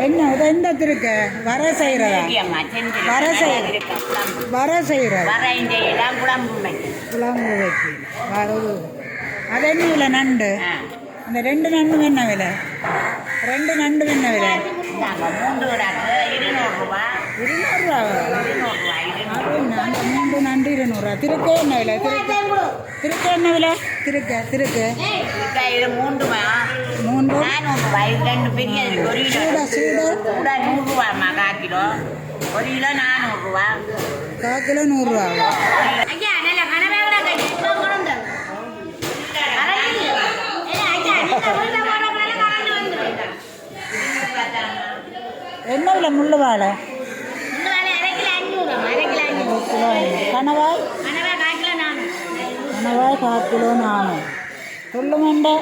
என்ன இது எந்த திருக்கு வர செய்கிறதா வர செய்கிறது குழம்பு வைக்கி வரது அது என்ன விலை நண்டு அந்த ரெண்டு நண்டும் என்ன விலை ரெண்டு நண்டும் என்ன விலை 200 அந்த மூன்று நண்டு 200 திருக்க என்ன விலை திருக்க என்ன விலை திருக்க மூன்று சூட சூட 1 கிலோ 100 என்ன விலை முள்ளு வாழை கணவாய் 1 கிலோ 400 துள்ளுமண்டை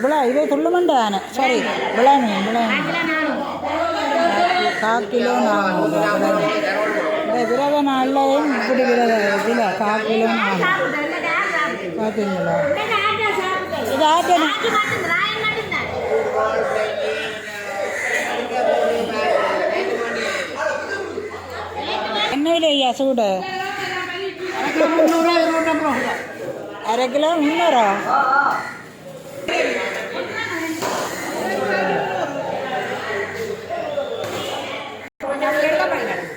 விழா இது துள்ளுமண்டை தானே சாரி விழா மீன் 1 கிலோ 400 இந்த விரத நாள்லையும் இப்படி விரத இதில் 1 கிலோ 400 பார்த்தீங்களா இது ஆட்டணும் என்ன விலை ஐயா சூடு 1 கிலோ 300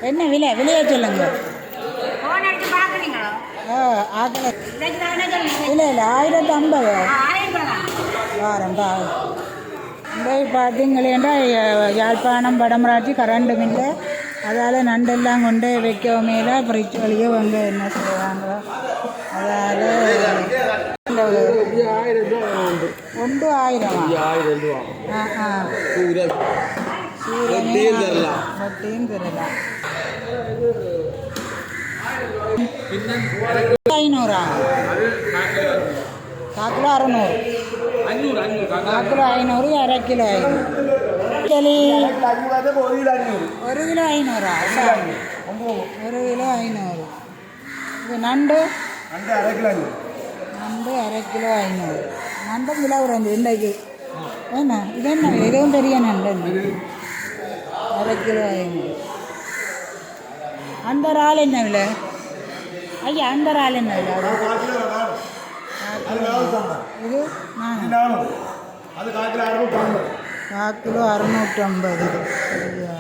என்ன விலையை சொல்லுங்க இல்லை 1050 வாரம் பார்த்தீங்களேண்டா யாழ்ப்பாணம் வடமராட்சி கரண்டும் இல்லை அதால் நண்டெல்லாம் கொண்டு வைக்கவும் இல்லை ஃப்ரிட்ஜ் வழியே வந்து என்ன செய்வாங்க அதால் 1000 வட்டியும் தரலாம் 500 காக்கிலோ 600 காக்கிலோ 500 1 கிலோ 500 கிளி 1 கிலோ 500 1 கிலோ 500 இது நண்டு 1 கிலோ 500 நண்டும் விலை குறைஞ்சு இன்றைக்கு என்ன இது என்ன இதுவும் பெரிய நண்டு 1 கிலோ 500 அந்த இறால் என்ன விலை ஐயா அந்த இறால் என்ன விலை இது 1 கிலோ 650